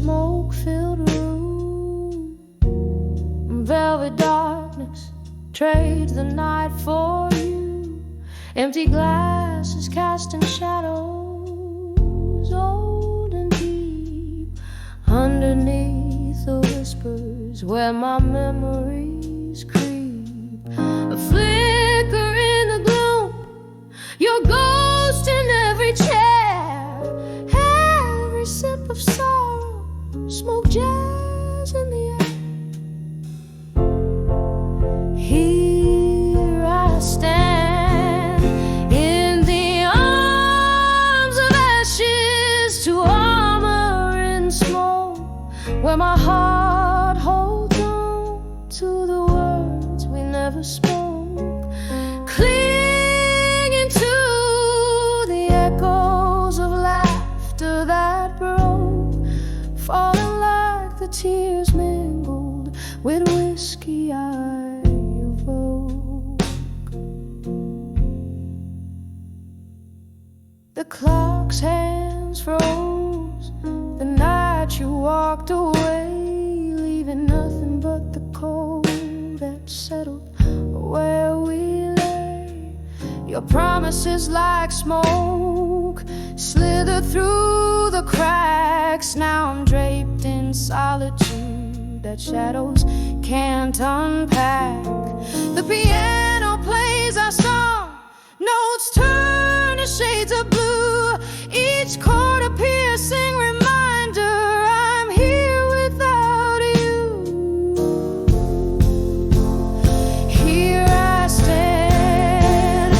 smoke-filled room. Velvet darkness trades the night for you. Empty glasses casting shadows, old and deep, underneath the whispers where my memories creep. A flicker in the gloom, your ghost in every chair, every sip of sorrow, smoke jazz in the air. Here I stand in the arms of ashes to armor in smoke, where my heart holds on to the words we never spoke, clinging to the echoes of laughter that broke, falling like the tears mingled with whiskey I evoke. The clock's hands froze the night you walked away, leaving nothing but the cold that settled where we lay. Your promises like smoke slithered through the cracks. Now I'm draped in solitude that shadows can't unpack. The piano plays our song, notes turn to shades of blue, each chord a piercing reminder I'm here without you. Here I stand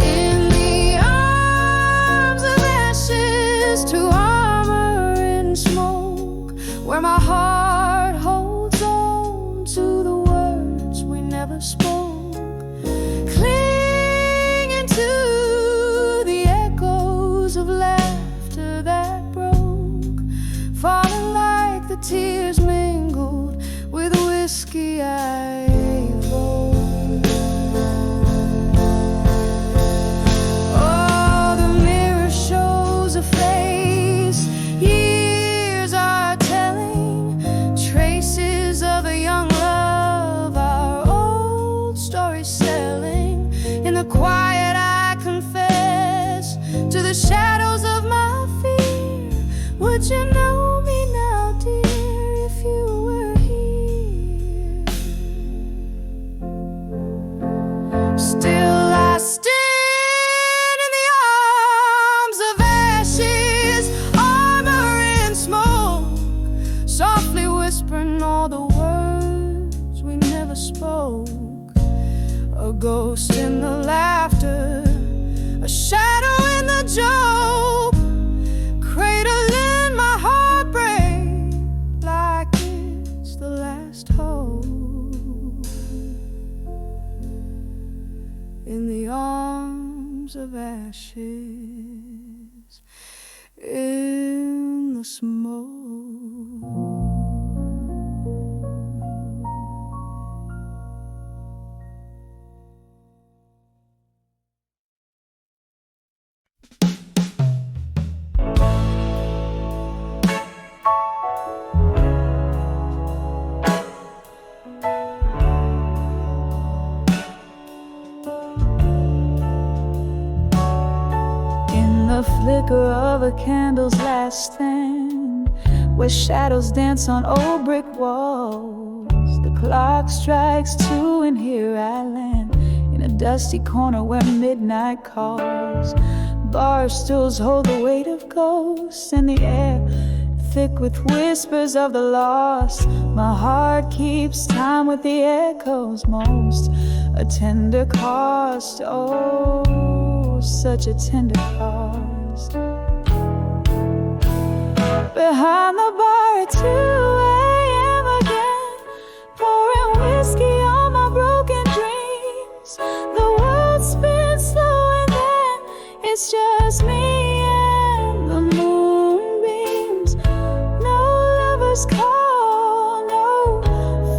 in the arms of ashes to armor in smoke, where my heart holds on to the words we never spoke, clinging to the echoes of laughter that broke, falling like the tears mingled with whiskey I evoke. Oh, the mirror shows a face years are telling, traces of a young love, our old stories selling. In the quiet I confess to the shadows of my fear. Would you know me now, dear, if you were here? Still I stand in the arms of ashes, armor in smoke, softly whispering all the words we never spoke. A ghost in the laughter, a shadow in the joke, cradling my heartbreak like it's the last hope. In the arms of ashes, in the smoke. The flicker of a candle's last stand, where shadows dance on old brick walls. The clock strikes 2 and here I land in a dusty corner where midnight calls. Bar stools hold the weight of ghosts, and the air thick with whispers of the lost. My heart keeps time with the echoes, most a tender cost. Oh, such a tender cost. Behind the bar at 2 a.m. again, pouring whiskey on my broken dreams. The world spins slow and then it's just me and the moonbeams. No lovers call, no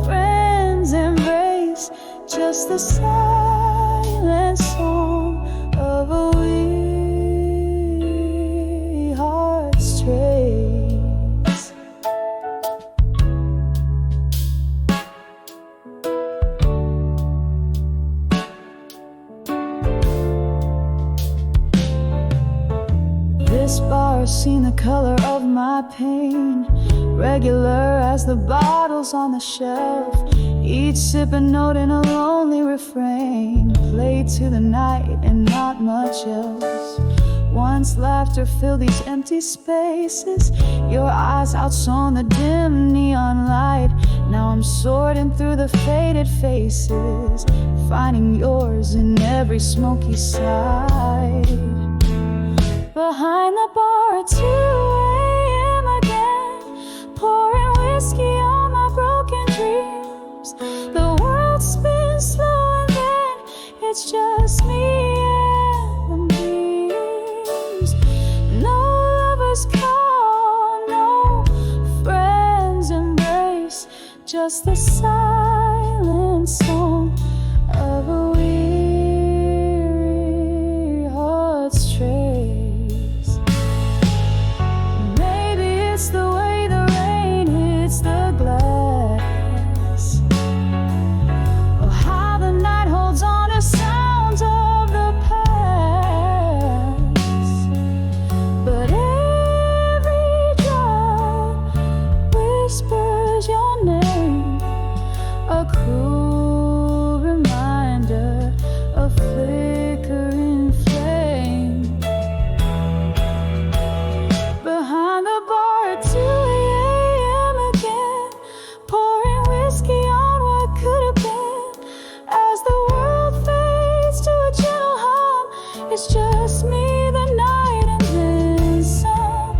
friends embrace, just the silent song of a weary heart's trace. color of my pain, regular as the bottles on the shelf, each sip a note in a lonely refrain, played to the night and not much else. Once laughter filled these empty spaces, your eyes outshone the dim neon light. Now I'm sorting through the faded faces, finding yours in every smoky side. Behind the bar at 2 a.m. again, pouring whiskey on my broken dreams. The world spins slow and then it's just me and the beams. No lovers call, no friends embrace, just the silent song of a weary heart's trace. Maybe it's the way the rain hits the glass, or how the night holds on to sounds of the past. But every drop whispers your name, a cruel reminder of flickering flame. Behind the bar at 2 a.m. again, pouring whiskey on what could have been. As the world fades to a gentle hum, it's just me, the night, and then some.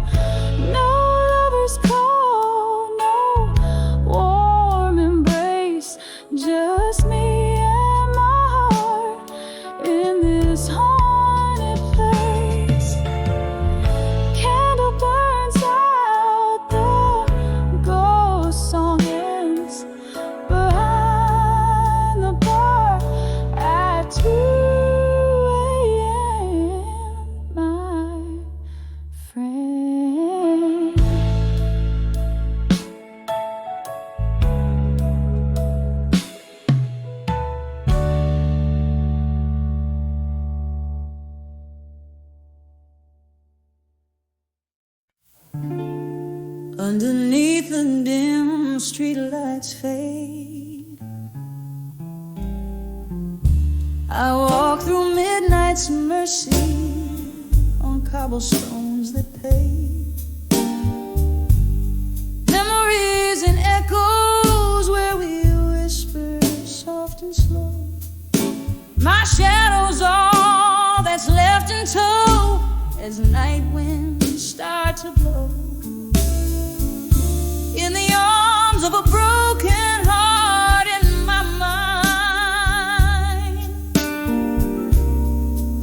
No lover's call, no warm embrace, just me and my heart in this haunted place. Candle burns out, the ghost song ends. Behind the bar at 2 a.m., my friend. Underneath the dim streetlights fade, I walk through midnight's mercy on cobblestones that pave. Memories and echoes where we whisper soft and slow. My shadow's all that's left in tow as night winds start to blow. In the arms of a broken heart in my mind,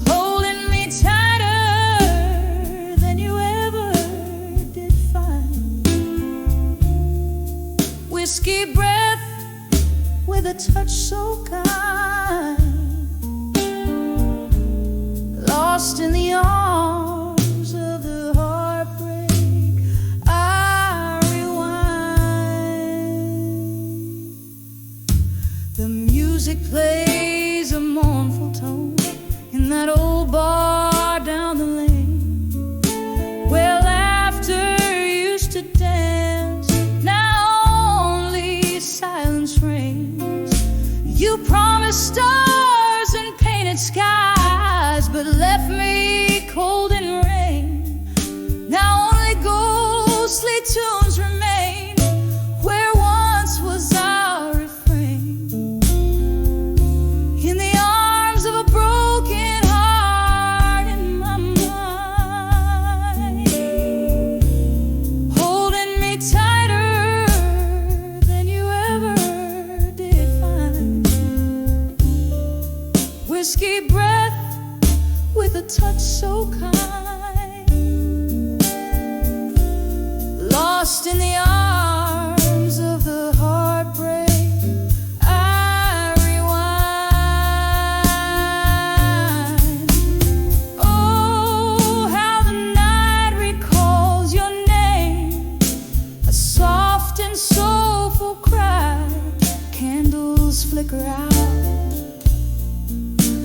holding me tighter than you ever did find. Whiskey breath with a touch so kind, lost in the arms of the heartbreak. I rewind. The music plays a mournful tone in that old bar down the lane, where laughter used to dance. Now only silence reigns. You promised stars and painted skies, but left me cold in rain. Now only ghostly tunes remain where once was our refrain. In the arms of a broken heart in my mind, holding me tighter than you ever did find. Whiskey breath with a touch so kind, lost in the arms of the heartbreak. I rewind. Oh, how the night recalls your name, a soft and soulful cry. Candles flicker out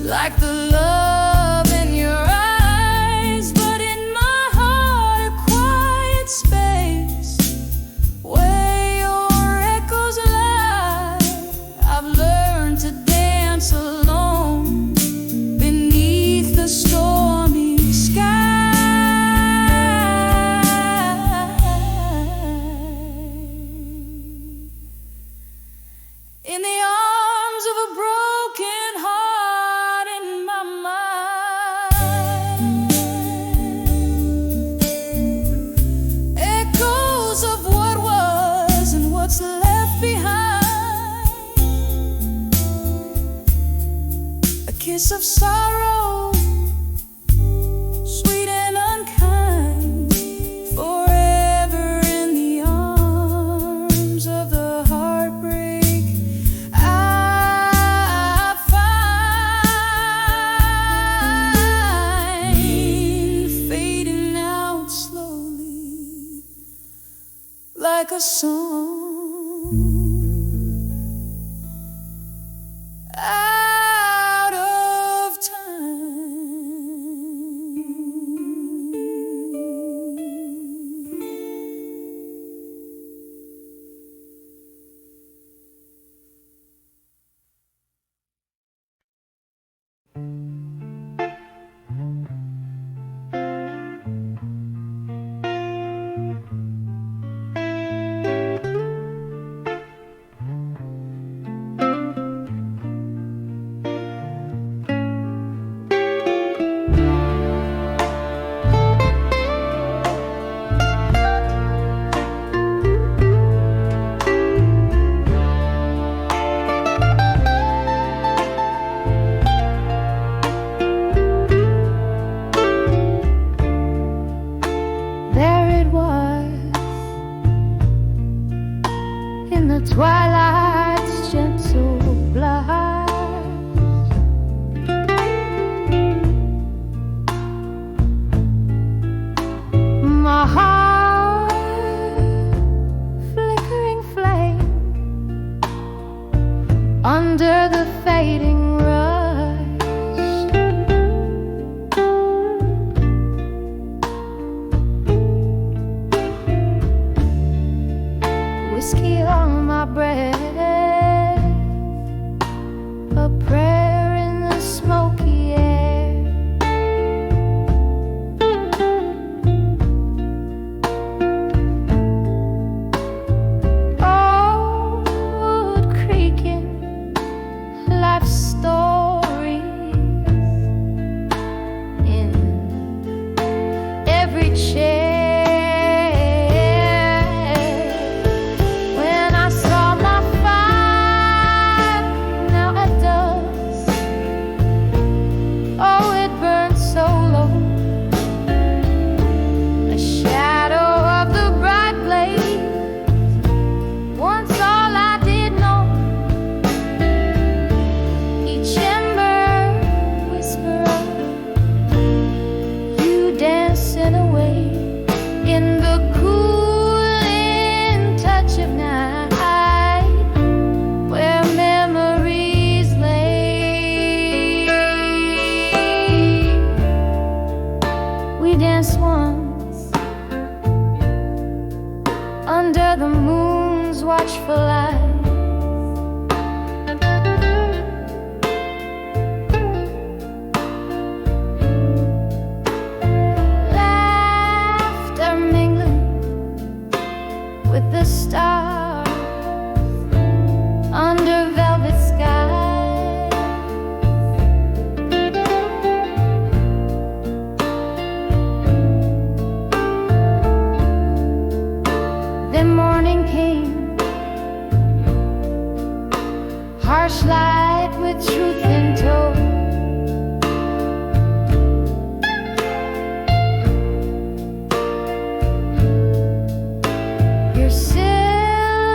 like the love in your eyes, but in my heart a quiet kiss of sorrow, sweet and unkind, forever in the arms of the heartbreak I find fading out slowly like a song out of time. In the twilight's gentle blast, my heart flickering flame under the fading rush. Whiskey on my breath, a prayer in the smoky air. Old creaking life stories in every chair. In the cooling touch of night, where memories lay, we danced once under the moon's watchful eye. The stars under velvet skies. Then morning came, harsh light with truth in tow. Your silver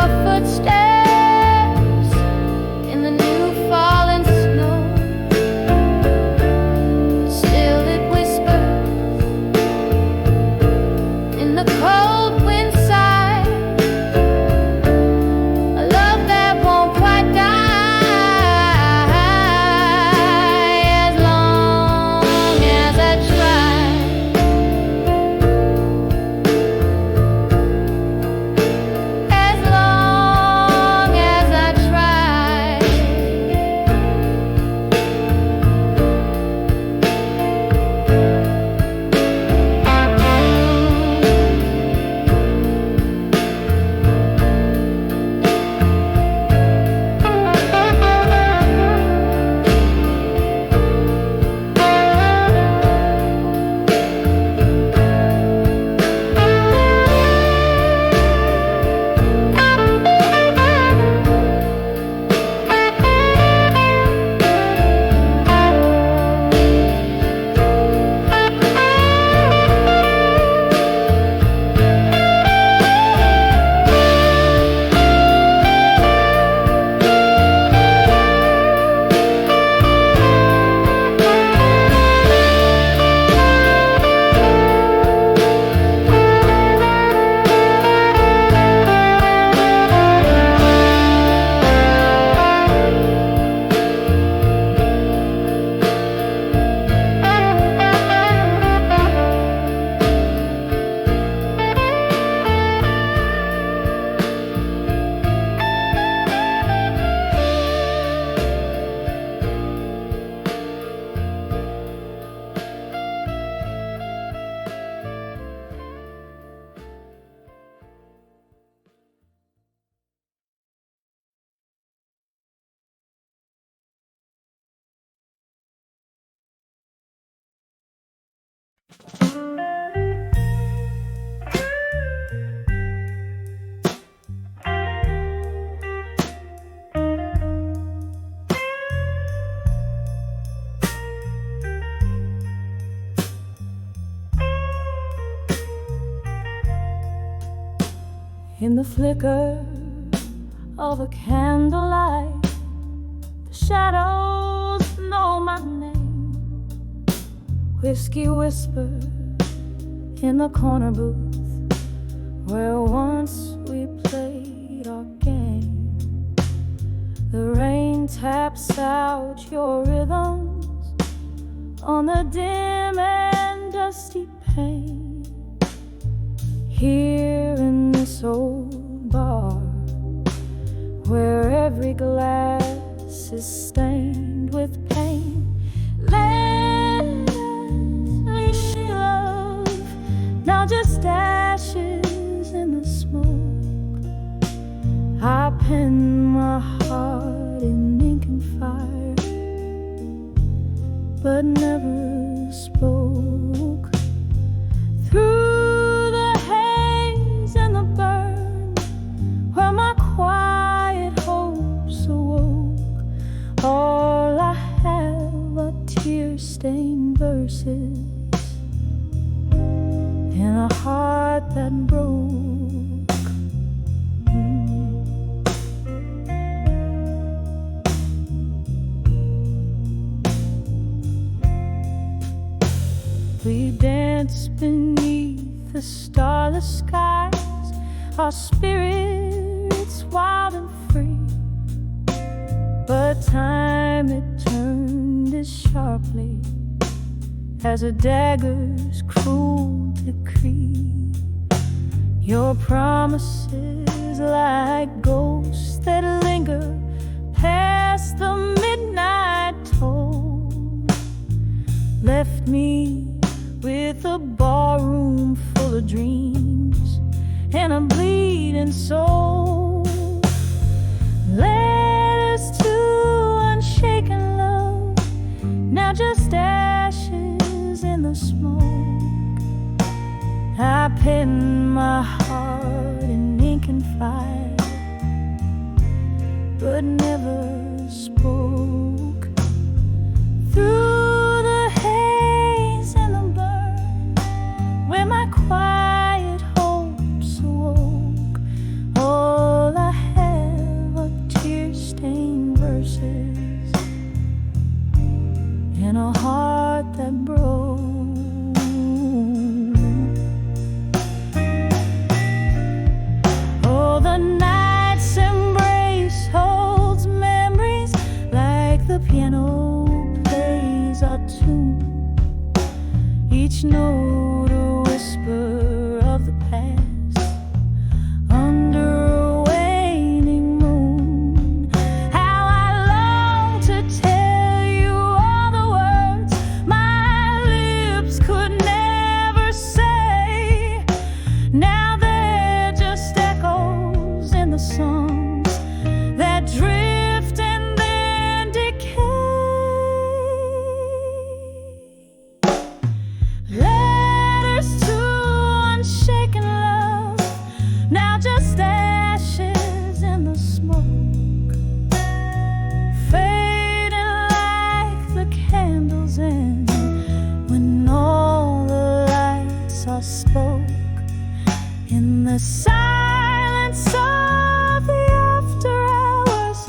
our footsteps in the new fallen snow. Still it whispers in the cold wind side, a love that won't quite die as long as I try. As long as I try. In the flicker of a candlelight, the shadows know my name. Whiskey whispers in the corner booth where once we played our game. The rain taps out your rhythms on the dim and dusty pane. Here in this old bar, where every glass is stained with pain, Leslie love, now just ashes in the smoke. I pen my heart in ink and fire, but never spoke. Through the haze and the burn, where my quiet hopes awoke, all I have are tear-stained verses in a heart that broke. We dance beneath the starless skies, our spirits wild and free. But time it turned as sharply as a dagger's cruel decree. Your promises like ghosts that linger past the midnight toll left me with a barroom full of dreams and a bleeding soul. Letters to unshaken love, now just ashes in the smoke. I pen my heart in ink and fire, but never spoke. Through the haze and the burn, where my quiet hopes awoke, all I the piano plays our tune, each note a whisper of the past. Under a waning moon, how I long to tell you all the words my lips could never say. Now they're just echoes in the songs that drift and then decay. Letters to unshaken love, now just ashes in the smoke, fading like the candles end when all the lights are spoke. In the silence of the after hours,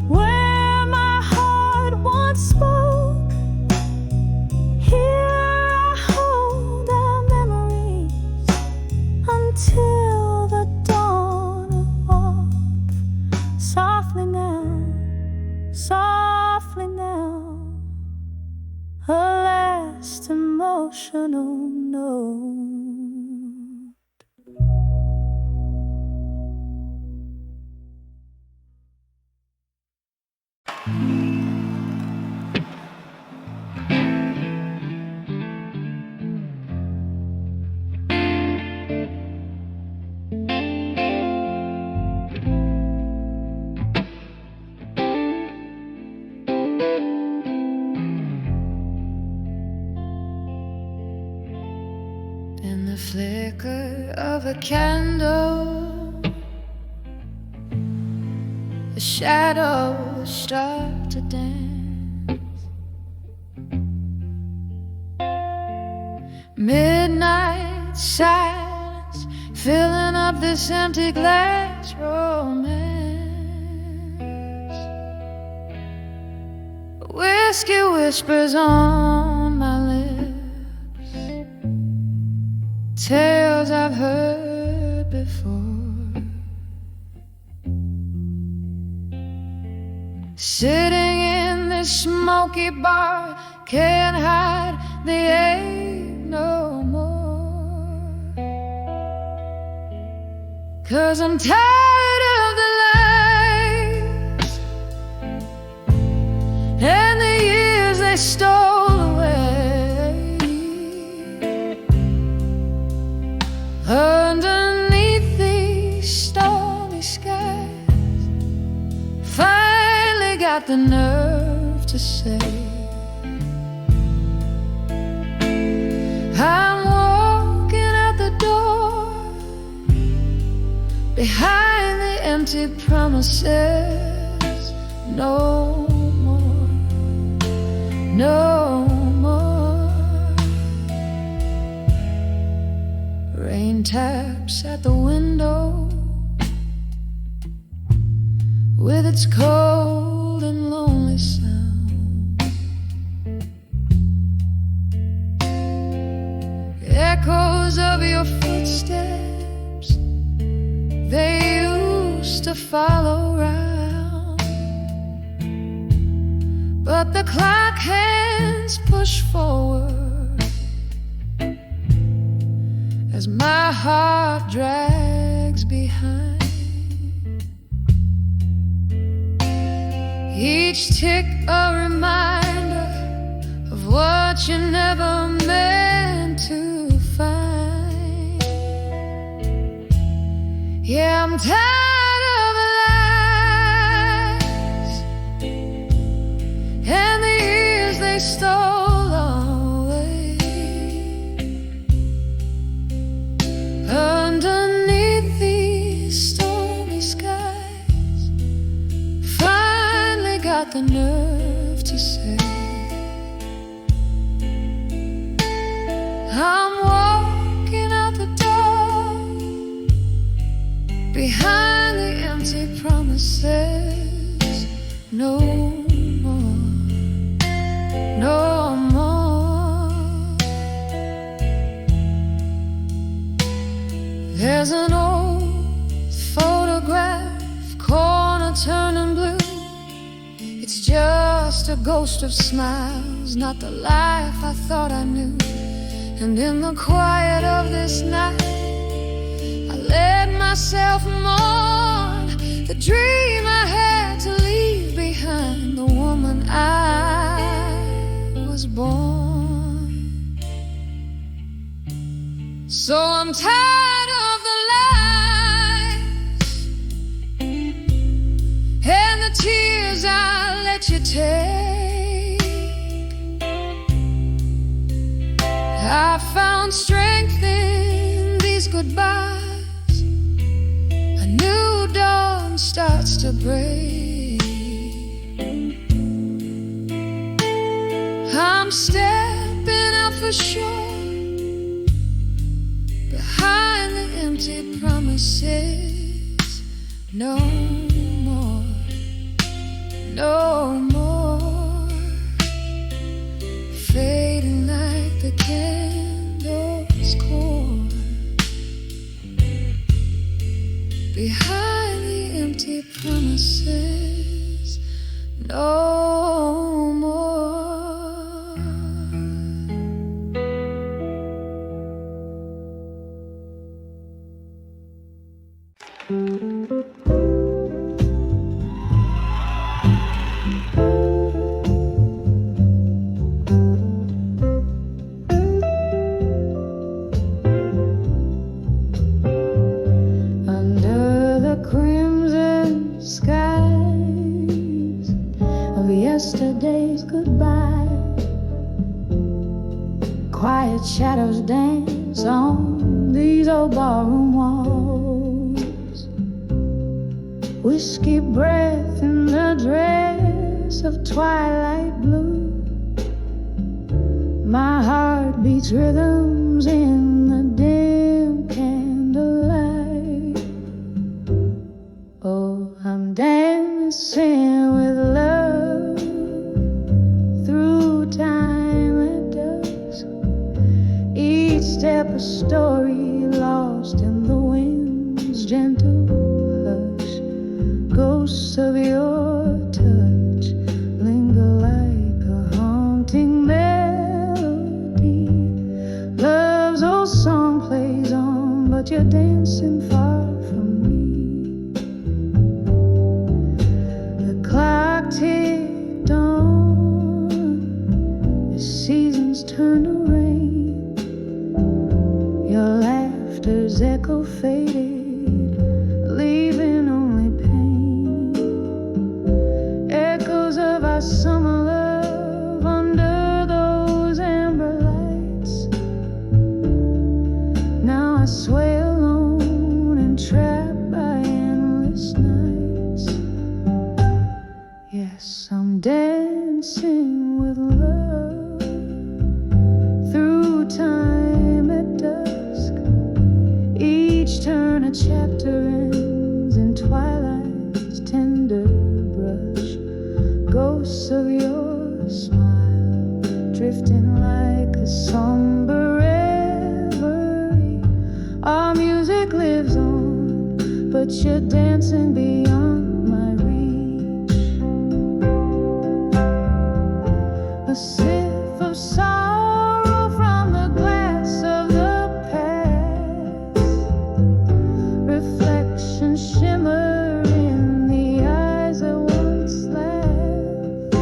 where my heart once spoke, here I hold our memories until the dawn of softly now, a last emotional note. In the flicker of a candle, the shadows start to dance. Midnight silence filling up this empty glass romance. Whiskey whispers on my lips, tales I've heard before. Sitting in this smoky bar, can't hide the ache no more. 'Cause I'm tired of the lies and the years they stole away. Underneath these stormy skies, finally got the nerve to say, I'm walking out the door, behind the empty promises. No more, no more. Rain taps at the window with its cold and lonely sound. Echoes of your footsteps, they used to follow round, but the clock hands push forward as my heart drags behind. Each tick a reminder of what you never meant to find. Yeah, I'm tired of the lies and the years they stole away. Underneath these stormy skies, finally got the nerve to say, I'm walking out the door, behind the empty promises. No more, no more. There's an old photograph, corner turning blue. It's just just a ghost of smiles, not the life I thought I knew. And in the quiet of this night, I let myself mourn the dream I had to leave behind, the woman I was born. So I'm tired of the lies and the tears I let you take. I found strength in these goodbyes. A new dawn starts to break. I'm stepping out for sure, behind the empty promises. No more, no more, fading like the candle's core. Behind the empty promises, no more. Under the crimson skies of yesterday's goodbye, quiet shadows dance on these old barroom walls. Whiskey breath in the dress of twilight blue. My heart beats rhythms in the dim candlelight. Oh, I'm dancing with love through time at dusk. Each step a story lost in the wind's gentle hush. Ghosts of your touch linger like a haunting melody. Love's old song plays on, but you're dancing far from me. The clock ticked on, the seasons turned to rain. Your laughter's echo faded, leaving only pain. Echoes of our summer love under those amber lights. Now I sway alone and trapped by endless nights. Yes, I'm dancing with love through time at dusk. Each turn a chapter ends in twilight's tender brush. Ghosts of your smile drifting like a somber reverie. Our music lives on, but you're dancing beyond my reach. A sip of sorrow from the glass of the past. Reflections shimmer in the eyes that once laughed.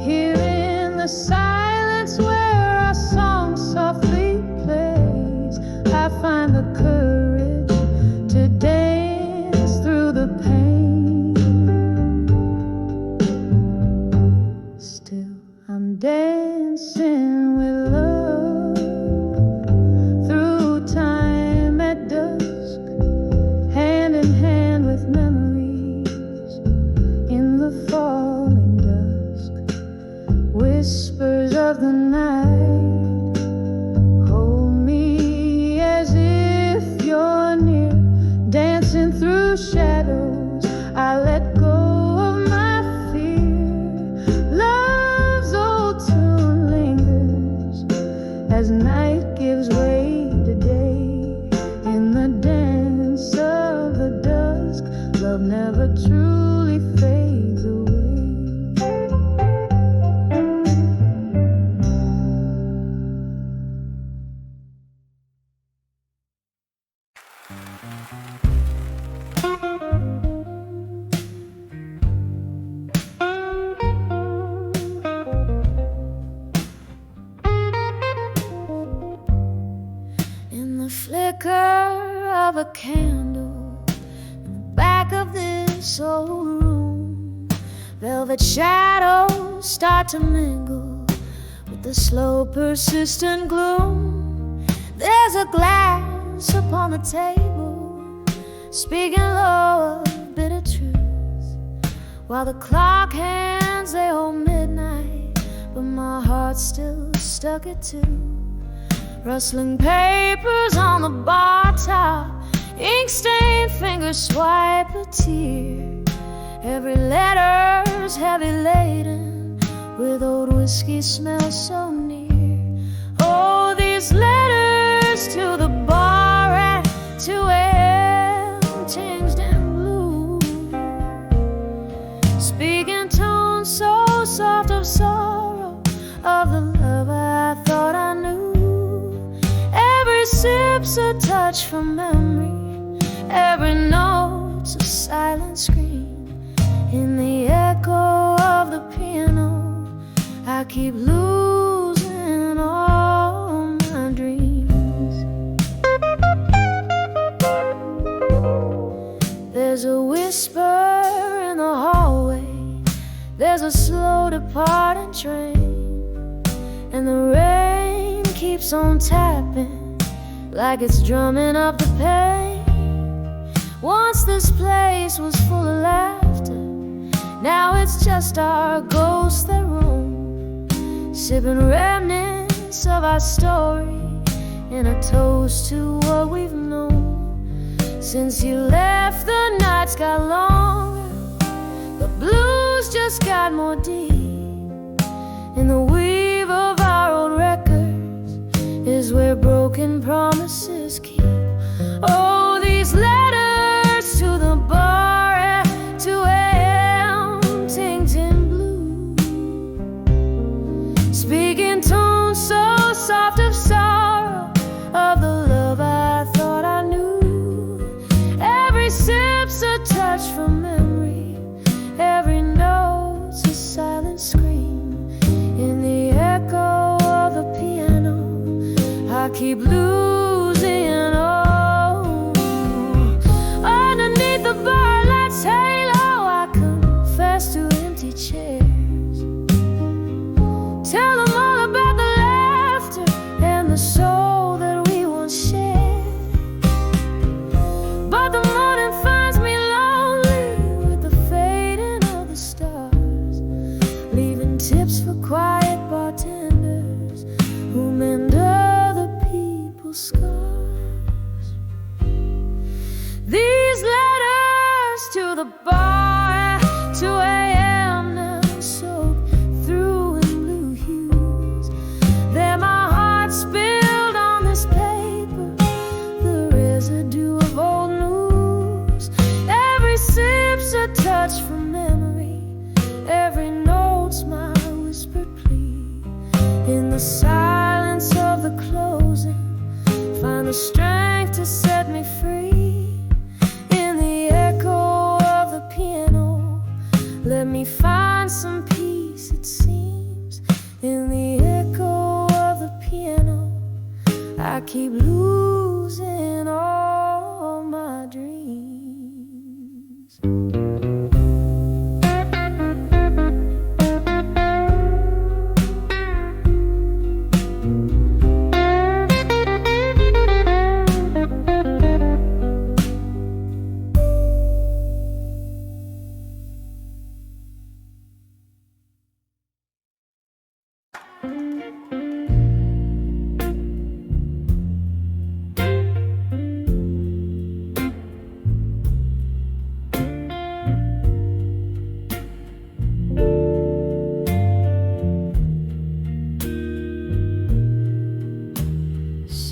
Here in the silence where our song softly plays, I find the courage to dance through the pain. Still, I'm dancing with love through time at dusk, hand in hand with memories in the falling dusk. Whispers of the night hold me as if you're near, dancing through shadows. I let go of my fear. Love's old tune lingers as night gives way to day. In the dance of the dusk, love never truly fades away. soul room. Velvet shadows start to mingle with the slow, persistent gloom. There's a glass upon the table, speaking low of bitter truth, while the clock hands they hold midnight, but my heart's still stuck at 2. Rustling papers on the bar top, ink-stained fingers swipe a tear. Every letter's heavy laden with old whiskey smell so near. Oh, these letters to the bar at 2 a.m. tinged in blue, speaking tones so soft of sorrow, of the love I thought I knew. Every sip's a touch from memory, every note's a silent scream. In the echo of the piano, I keep losing all my dreams. There's a whisper in the hallway, there's a slow departing train, and the rain keeps on tapping like it's drumming up the pain. Once this place was full of laughter, now it's just our ghosts that roam, sipping remnants of our story in a toast to what we've known. Since you left, the nights got longer, the blues just got more deep. In the weave of our old records is where broken promises keep. Oh, these letters to the bar at 2 a.m. tinged in blue, speaking tones so soft of sorrow, of the love I thought I knew. Every sip's a touch from memory, every note's a silent scream. In the echo of the piano, I keep losing all. Underneath the bar light's halo, I confess to empty chairs. Tell them all about the laughter and the soul that we once shared. But the morning finds me lonely with the fading of the stars, leaving tips for quiet bartenders who mend other people's scars. These letters to the bar at 2 a.m. now soak through in blue hues. They're my heart spilled on this paper, the residue of old news. Every sip's a touch from memory, every note's my whispered plea. In the silence of the closing, find the strength to set me free. In the echo of the piano, let me find some peace, it seems. In the echo of the piano, I keep losing all my dreams.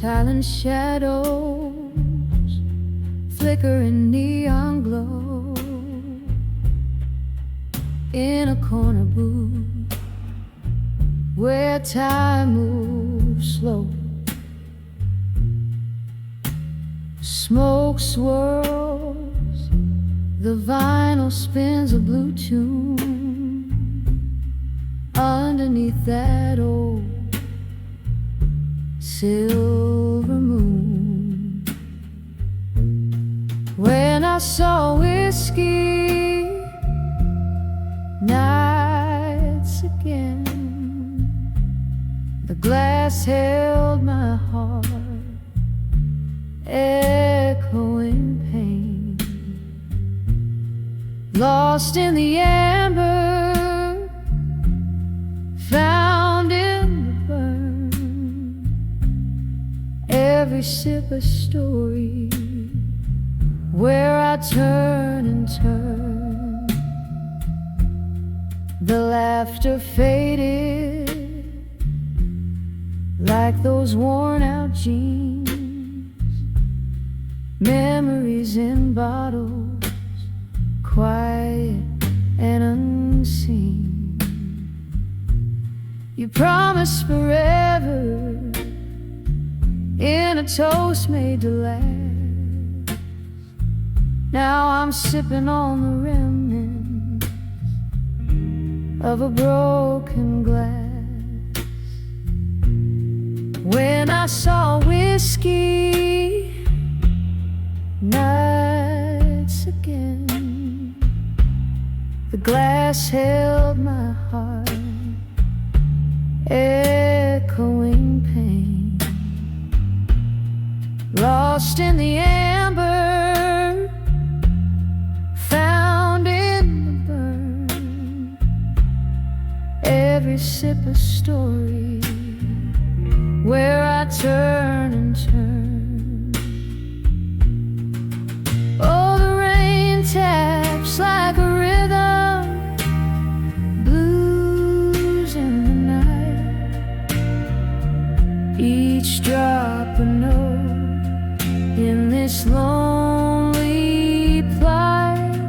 Silent shadows flicker in neon glow in a corner booth where time moves slow. Smoke swirls, the vinyl spins a blue tune underneath that old silver moon. When I saw whiskey glass held my heart, echoing pain. Lost in the amber, found in the burn. Every sip a story, where I turn and turn. The laughter faded like those worn out jeans. Memories in bottles, quiet and unseen. You promised forever in a toast made to last. Now I'm sipping on the remnants of a broken glass. When I saw whiskey nights again, the glass held my heart, echoing pain. Lost in the amber, found in the burn. Every sip a story, where I turn and turn. Oh, the rain taps like a rhythm, blues in the night. Each drop a note in this lonely plight.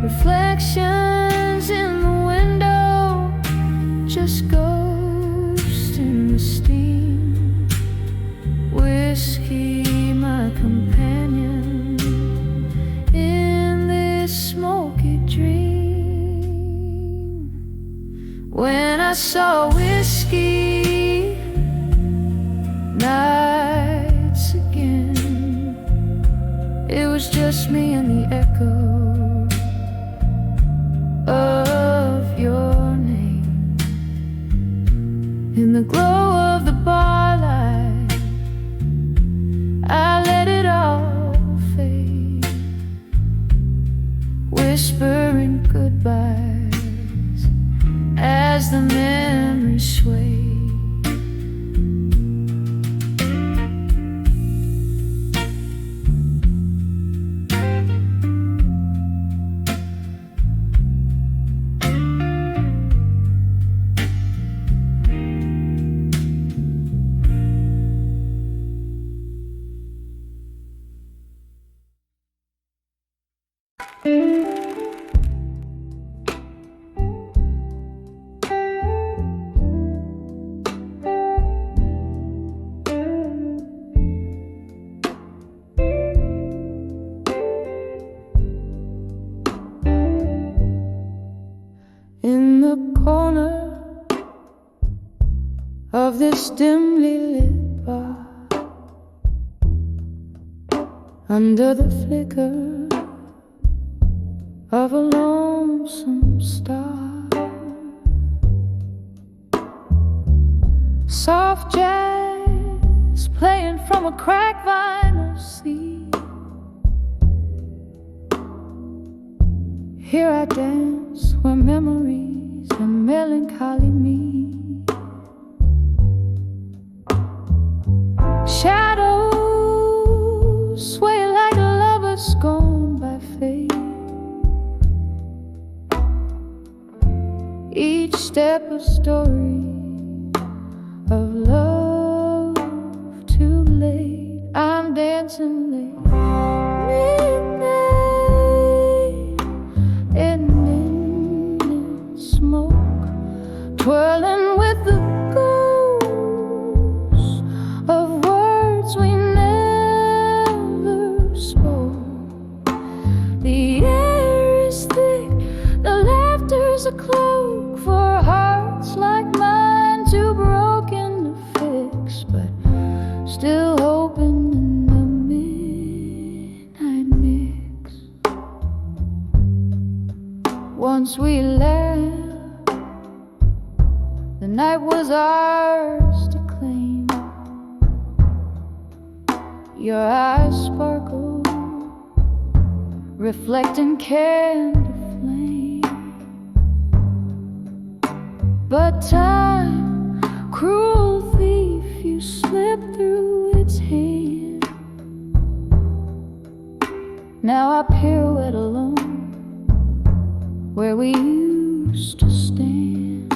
Reflections in the window, just ghosts in the steam. Whiskey, my companion in this smoky dream. When I saw whiskey nights again, it was just me and the echo of your name. In the glow of the bar light, I let it all fade, whispering goodbyes as the memories sway. In the corner of this dimly lit bar, under the flicker of a lonesome star, soft jazz playing from a cracked vinyl sleeve. Here I dance where memories and melancholy meet. Shadows sway like lovers scorned by fate. Each step a story of love too late. I'm dancing late. Midnight ending in smoke, twirling with the ghosts of words we never spoke. The air is thick, the laughter's a cloak for hearts like mine, too broken to fix, but still hoping in the midnight mix. Once we left, the night was ours Your eyes sparkle, reflecting candle flame. But time, cruel thief, you slip through its hand. Now I pirouette alone where we used to stand.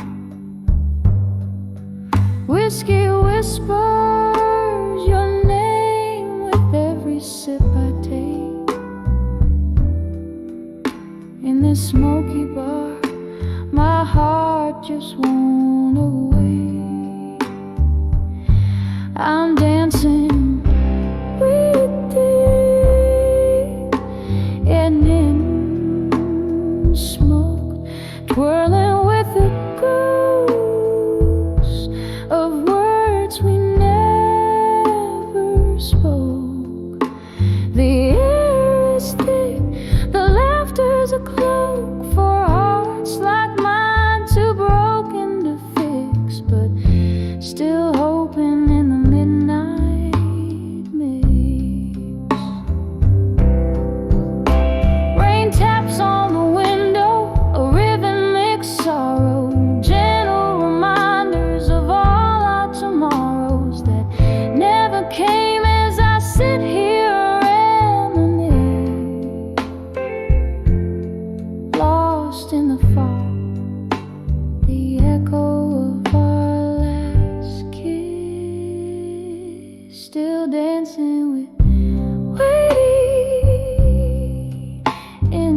Whiskey whispers your name with every sip I take. In this smoky bar, my heart just won't away. I'm dancing with thee, and in smoke, twirling with the ghost of words we never spoke. The air is thick, the laughter's a cloak for hearts like mine, too broken to fix, but still hoping in the midnight mix. Rain taps on the window, a rhythmic sorrow, gentle reminders of all our tomorrows that never came as I sit here reminisce. Lost in the fog, the echo of our last kiss, still dancing with waiting in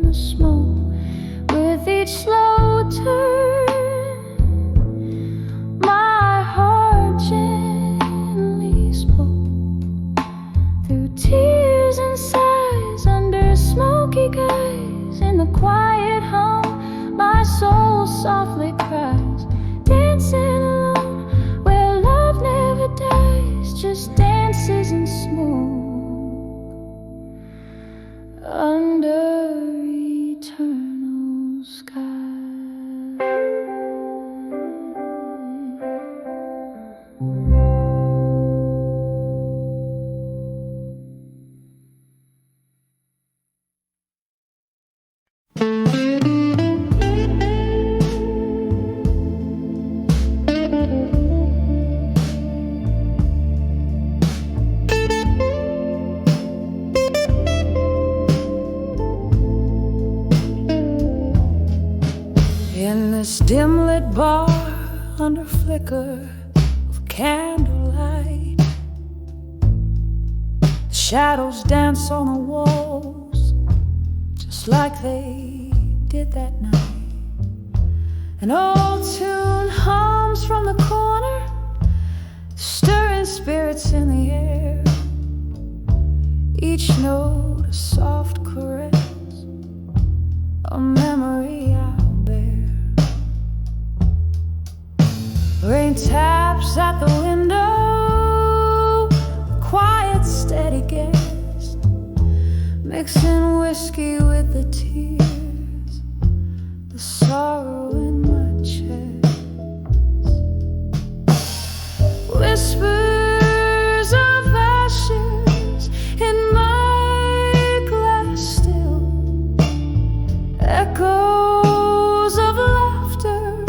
the smoke. With each slow turn, my heart gently spoke. Through tears and sighs, under smoky skies, in the quiet hum, my soul softly cries. Dancing alone, where love never dies, just dances in smoke under eternal sky. In this dim-lit bar, under flicker of candlelight, the shadows dance on the walls just like they did that night. An old tune hums from the corner, stirring spirits in the air. Each note a soft caress, a memory I'll bear. Rain taps at the window, quiet, steady guest, mixing whiskey with the tears, the sorrow in my chest. Whispers of ashes in my glass still, echoes of laughter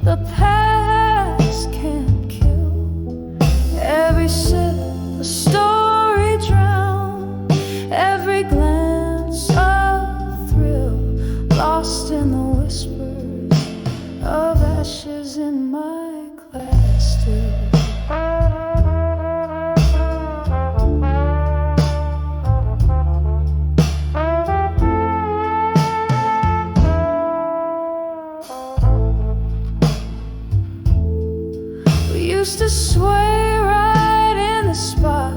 the past can't kill. Every sip a story drowned, every glance a thrill, lost in the whispers of ashes in my glass still. Used to sway right in the spot,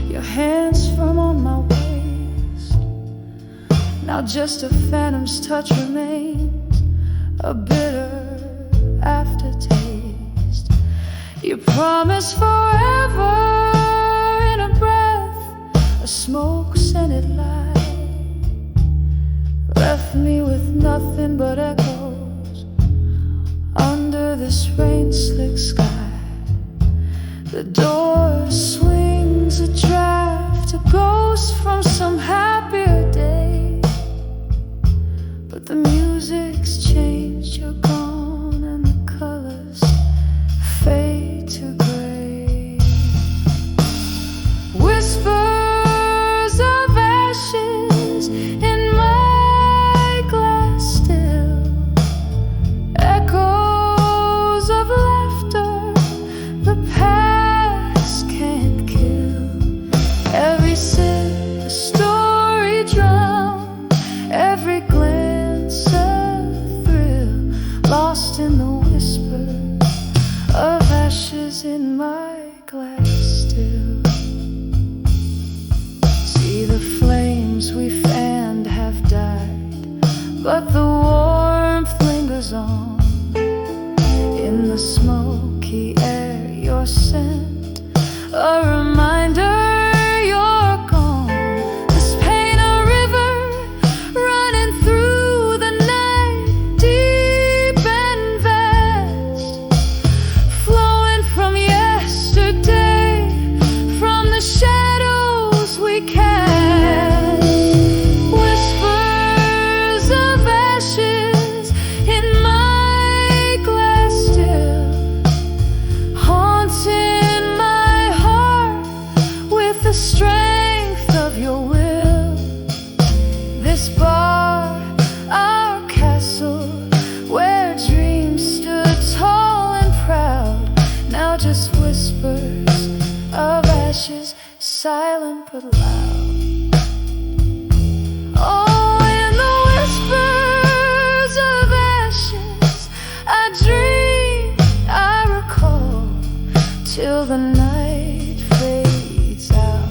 your hands firm on my waist. Now just a phantom's touch remains, a bitter aftertaste. You promised forever in a breath, a smoke-scented light, left me with nothing but echoes under this rain-slick sky. The door swings a draft, a ghost from some happier day. But the music's changed, you're gone, and the colors fade to gray. Whispers of ashes in my glass still, echoes of laughter the past can't kill. Every sip a story drown, every glance a thrill, lost in the whisper of ashes in my glass still. See, the flames we fanned have died, but the warmth lingers on. In the smoky air, your scent, a reminder you're gone. This pain a river running through the night, deep and vast, flowing from yesterday, from the shadows we cast. Whispers of ashes in my glass still, haunting my heart with the strength of your will. This bar, our castle, where dreams stood tall and proud, now just whispers of ashes, silent but loud. Oh, in the whispers of ashes, I dream, I recall, till the night fades out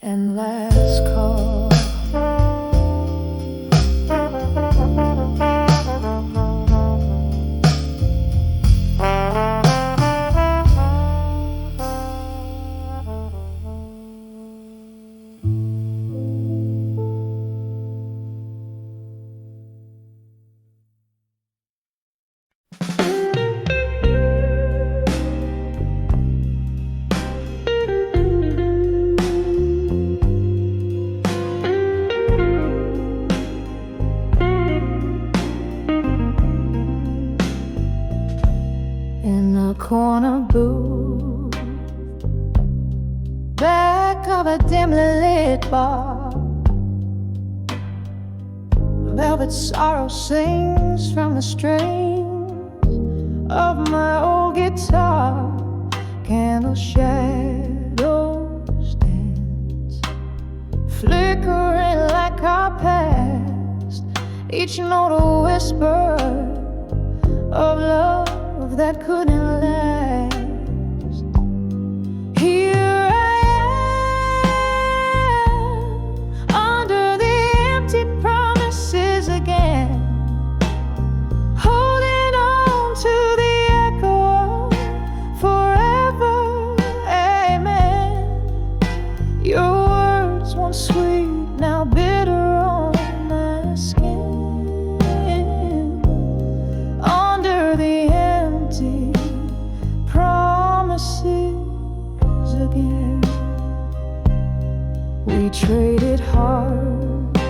and last call. In a corner booth, back of a dimly lit bar, velvet sorrow sings from the strings of my old guitar. Candle shadows dance, flickering like our past, each note a whisper of love that couldn't last. Here I am, under the empty promises again, holding on to the echo of forever, amen. Your words once sweet, now bitter on my skin. Under the empty promises again, we traded hearts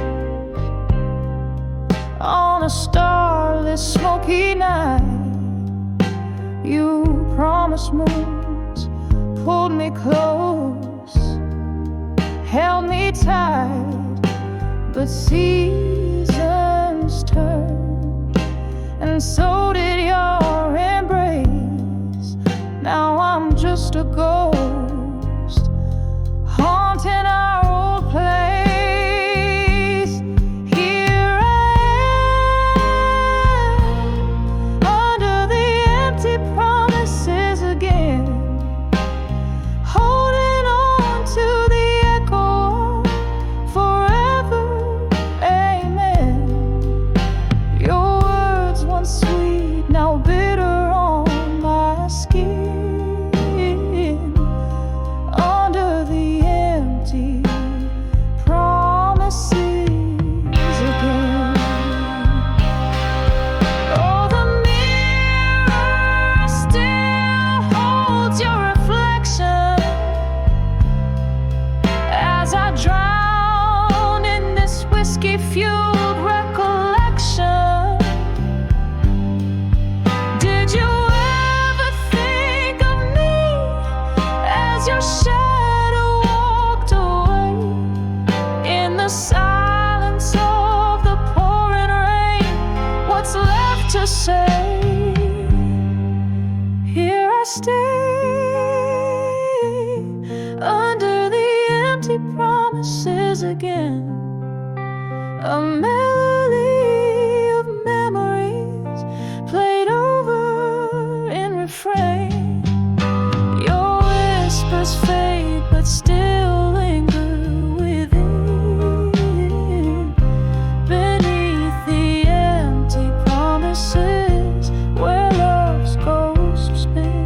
on a starless, smoky night. You promised moons, pulled me close, held me tight, but seasons turn, and so did your embrace. Now I'm just a ghost, haunting our old place. Here I am, under the empty promises again, holding on to the echo of forever, amen. Your words once sweet, now bitter on my skin. ears again, a melody of memories played over in refrain. Your whispers fade but still linger within, beneath the empty promises where love's ghost spins.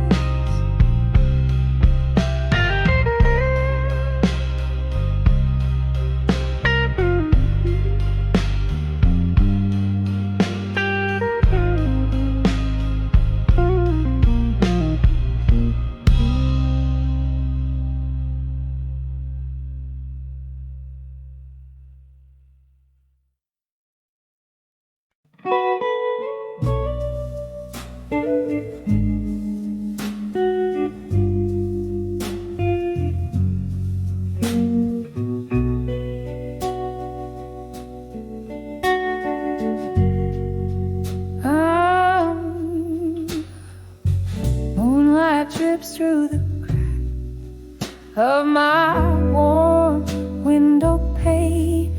Moonlight drips through the crack of my warm window pane.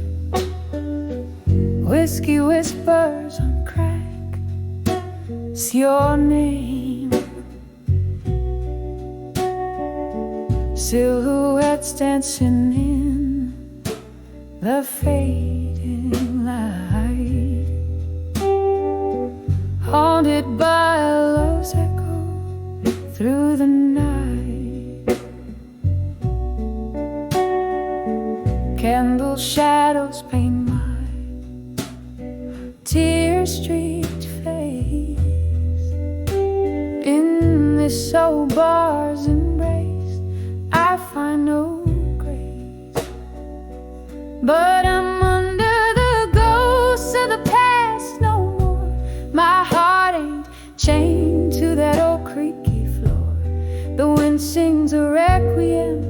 Whiskey whispers on crack, it's your name. Silhouettes dancing in the fading light, haunted by love's echo through the night. Candle shadows paint my tear-streaked face. In this old bar's embrace, I find no grace, but I'm under the ghosts of the past no more. My heart ain't chained to that old creaky floor. The wind sings a requiem,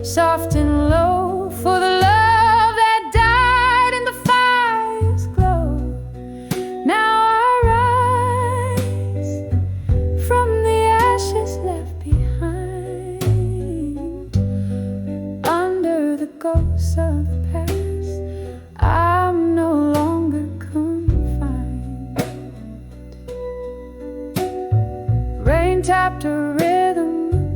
soft and low, for the love that died in the fire's glow. Now I rise from the ashes left behind, under the ghosts of the past. I'm no longer confined. Rain tapped a rhythm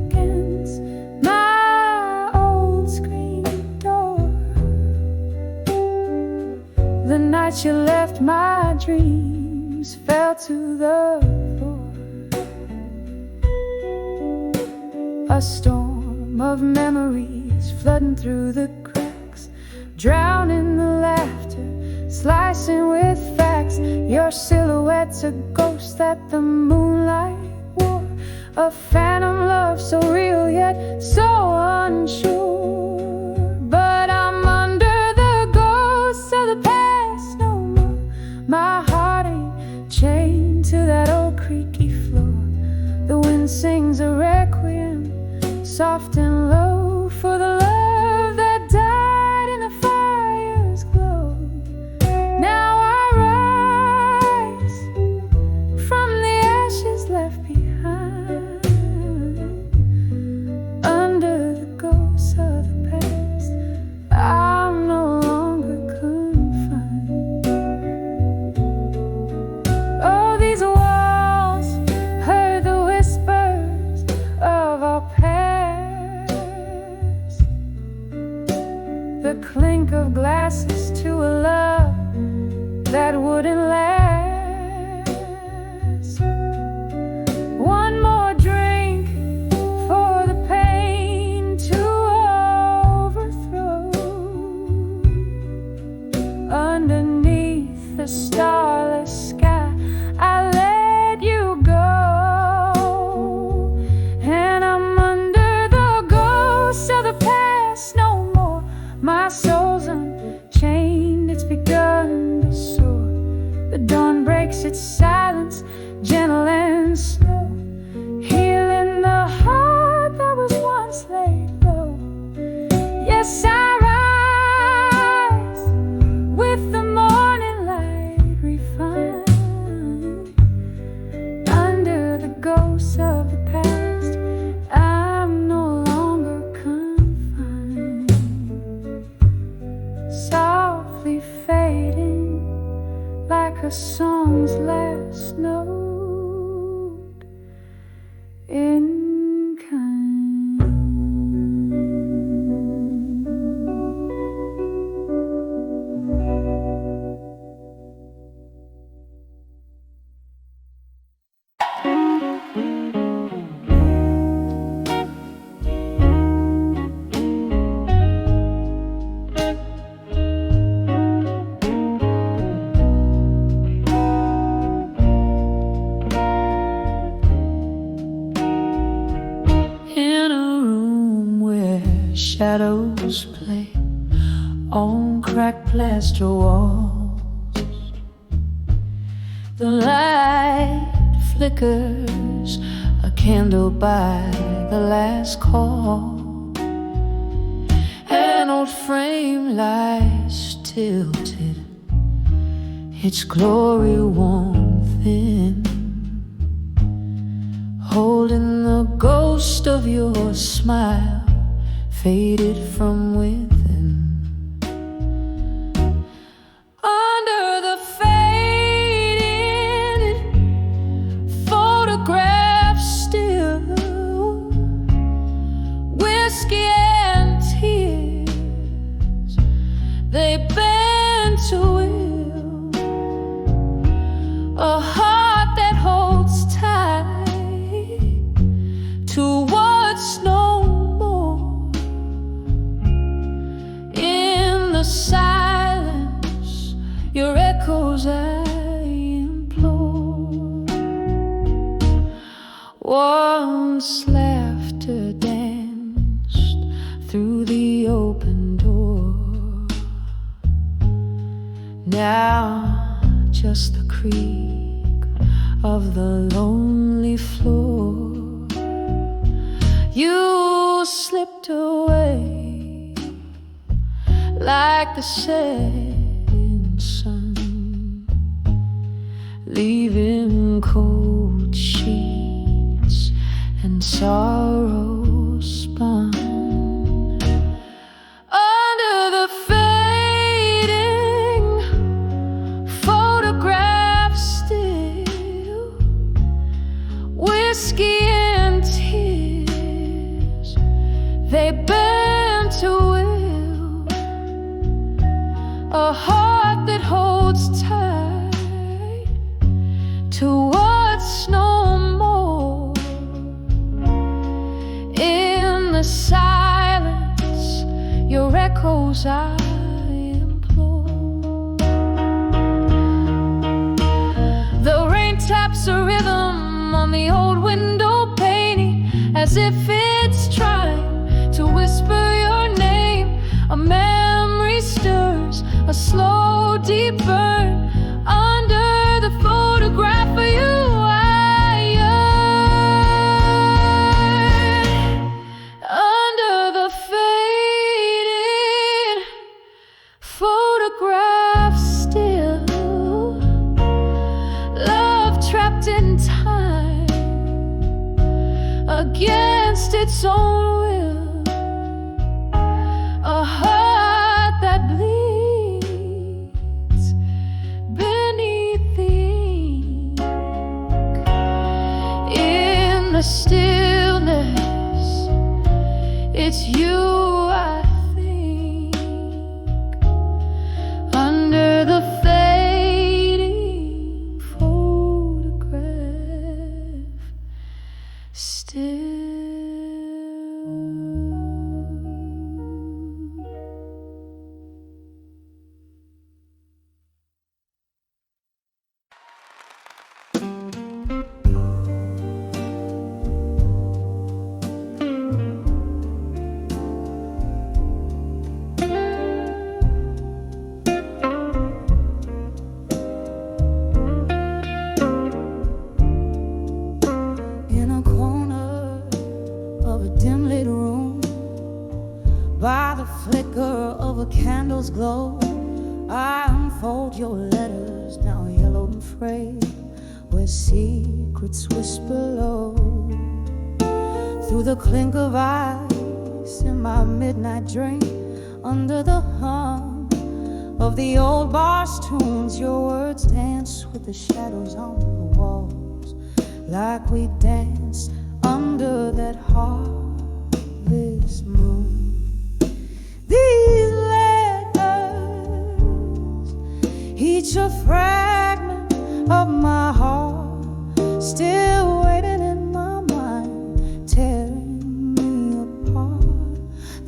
against my old screen door. The night you left, my dreams fell to the floor. A storm of memories flooding through the cracks, drowning the laughter, slicing with facts. Your silhouette's a ghost that the moonlight wore, a phantom love so real yet so unsure. But I'm under the ghosts of the past no more. My heart ain't chained to that old creaky floor. The wind sings a requiem, soft and low, for the love that died in the fire's glow. Now I rise from the ashes left behind, under the ghosts of the past. I'm no longer confined. Oh, these walls heard the whispers of our past, the clink of glasses to a love that wouldn't last. One more drink for the pain to overthrow. Underneath the starless sky, I let you go, and I'm under the ghosts of the past no more. My soul's unchained, it's begun to soar. The dawn softly fading like a song's last note in kind. Shadows play on cracked plaster walls. The light flickers, a candle by the last call. An old frame lies tilted, its glory worn thin, holding the ghost of your smile, faded from within. Under the faded photograph still, whiskey and tears, they bend to will. A heart that holds tight to what's known. Silence, your echoes I implore. Once laughter danced through the open door. Now just the creak of the lonely floor. You slipped away like the setting sun, leaving cold sheets and sorrow spun. Under the fading photograph still, whiskey and tears, they bend to will. A heart that holds tight to what's no more. In the silence, your echoes I implore. The rain taps a rhythm on the old window painting, as if it's trying to whisper your name. A memory stirs, a slow, deep burn. Under the photograph of you, I yearn. Under the faded photograph still, love trapped in time, against its own will. A heart that bleeds beneath the ink. In the stillness, it's you I think. Under the fading photograph still. By the flicker of a candle's glow, I unfold your letters, now yellowed and frayed, where secrets whisper low. Through the clink of ice in my midnight drink, under the hum of the old bar's tunes. Your words dance with the shadows on the walls, like we danced under that harvest moon. These letters, each a fragment of my heart, still waiting in my mind, tearing me apart.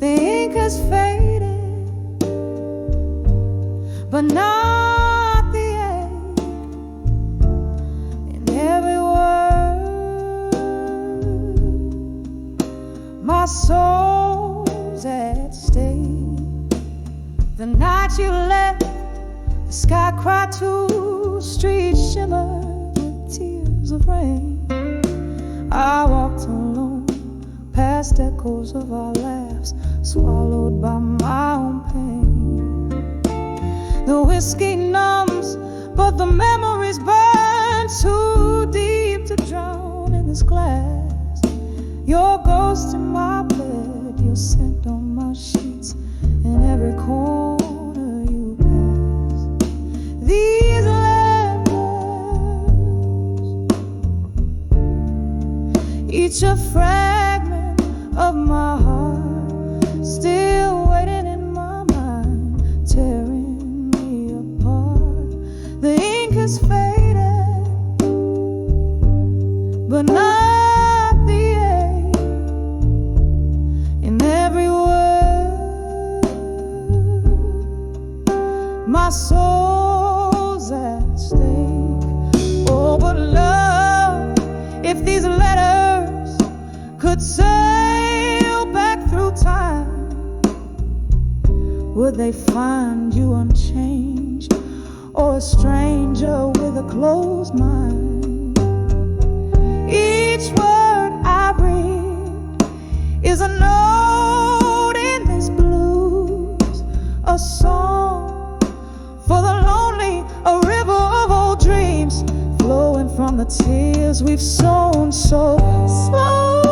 The ink has faded, but not the ache in every word. My soul's at stake. The night you left, the sky cried too, streets shimmered with tears of rain. I walked alone past echoes of our laughs, swallowed by my own pain. The whiskey numbs, but the memories burn too deep to drown in this glass. Your ghost in my bed, your scent on my sheets, in every corner you pass. These letters, each a fragment of my heart, still waiting in my mind, tearing me apart. The ink has faded, but not the ache in every word. My soul's at stake. Oh, but love, if these letters could sail back through time, would they find you unchanged, or a stranger with a closed mind? Each word I read is a note in this blues, a song for the lonely, a river of old dreams flowing from the tears we've sown so slowly.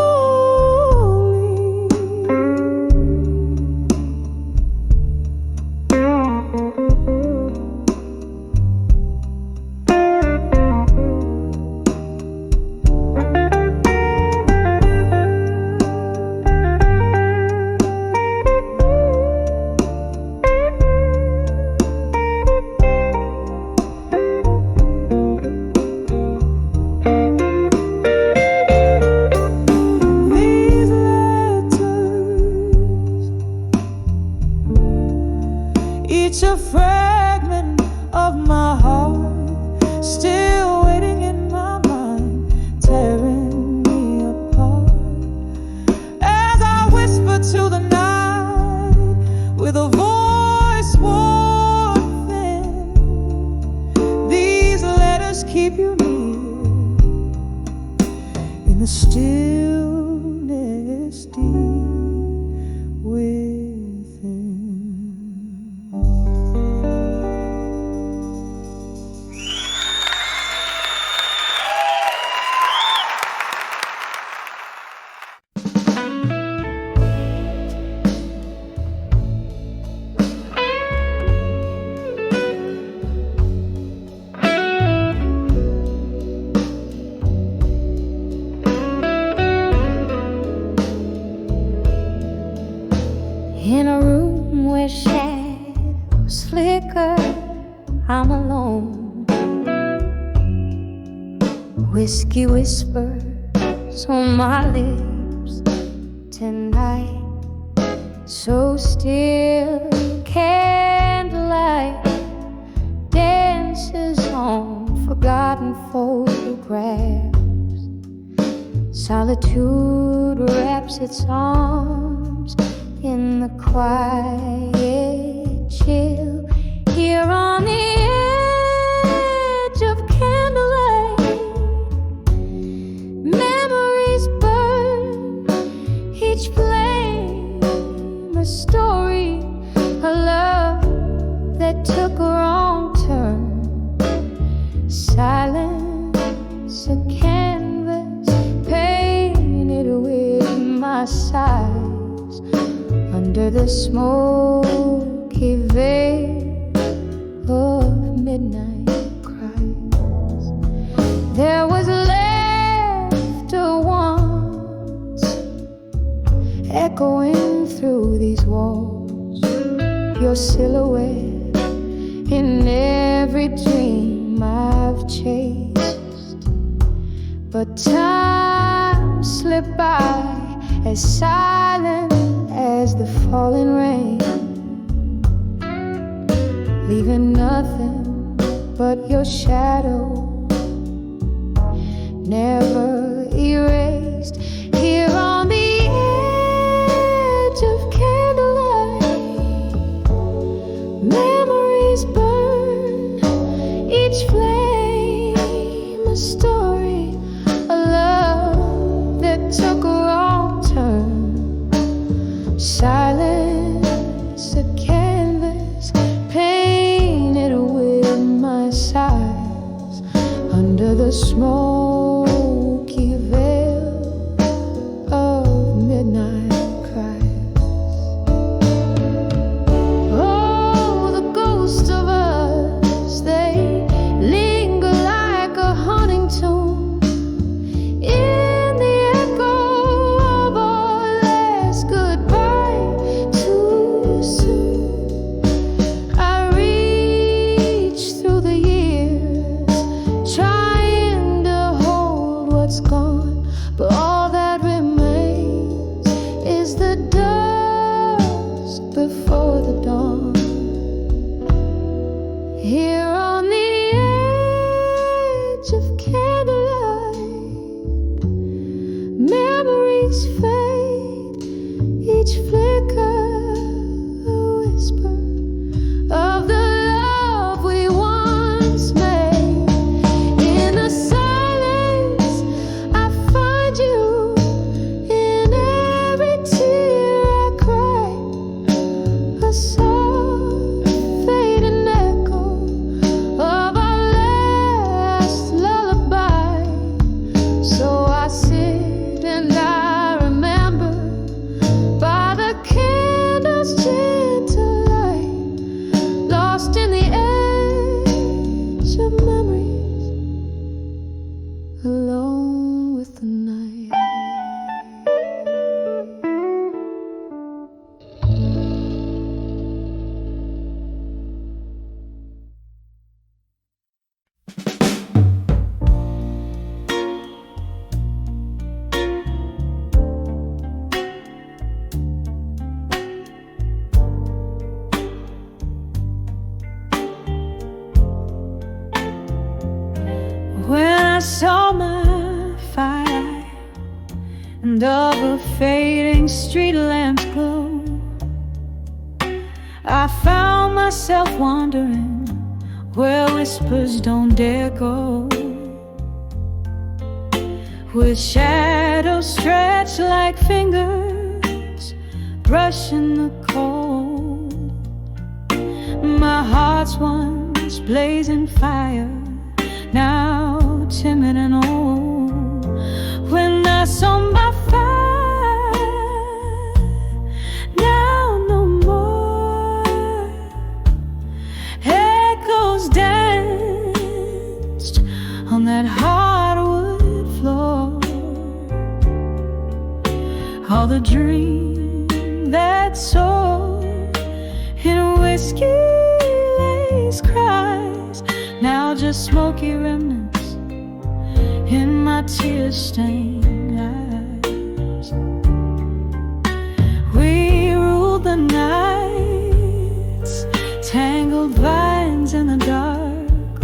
Each a fragment of my heart, still waiting in my mind, tearing me apart. As I whisper to the night with a voice worn thin, these letters keep you near in the stillness deep within. In a room where shadows flicker, I'm alone. Whiskey whispers on my lips tonight, so still. Candlelight dances on forgotten photographs. Solitude wraps its arms in the quiet chill, here on the edge of candlelight. Memories burn, each flame a story, a love that took a wrong turn. Silence, a canvas painted with my sighs. Under the smoky veil every dream I've chased. But time slipped by as silent as the falling rain, leaving nothing but your shadow, never erased. Here on the edge of candlelight, memories burn, each flame a story, a love that took a wrong turn. Silence, a canvas painted with my sighs, under the smoky veil of midnight cries. Oh, the ghosts of us, they linger like a haunting tune in the echo of our last goodbye too soon. I reach through the years, trying to hold what's gone, but all that remains is the dusk before the dawn. Here on the edge of candlelight, memories fade, each flicker a whisper of the love we once made. In the silence, I find you. In every tear I cry, a soft fading echo of our last lullaby. So I sit and I remember by the candle's gentle light, lost in the edge of memories, alone with the night. When I saw my fire and of a fading street lamp's glow, I found myself wondering where whispers don't dare go, with shadows stretched like fingers brushing the cold. My heart's once blazing fire, now timid and old. When I saw my fire, now no more, echoes danced on that hardwood floor. All the dream that soared in whiskey-laced cries, now just smoky remnants in my tear-stained eyes. We ruled the nights, tangled vines in the dark,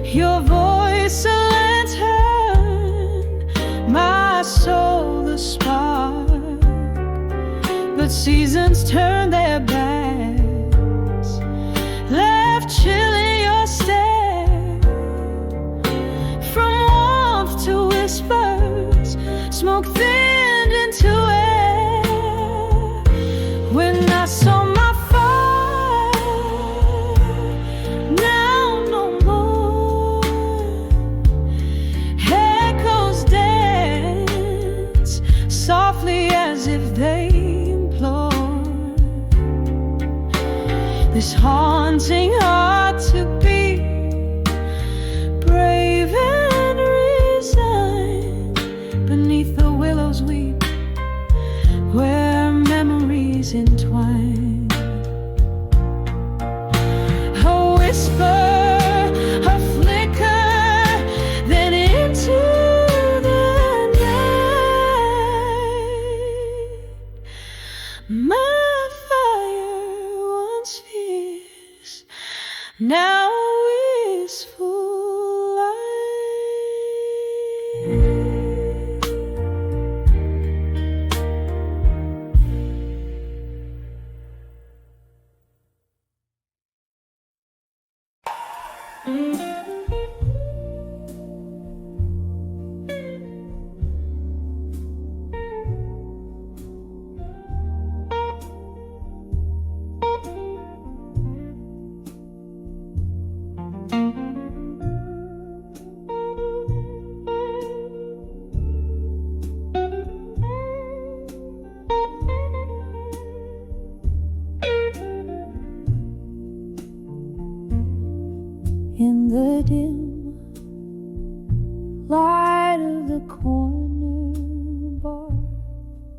your voice a lantern, my soul the spark. But seasons turned their backs, left chilling your stare. From warmth to whispers, smoke thinned into air. When I saw my fire, now no more, echoes dance softly as if they implore this haunting heart to be brave and resigned. Beneath the willows weep, where memories entwine. A whisper now wistful light. In the dim light of the corner bar,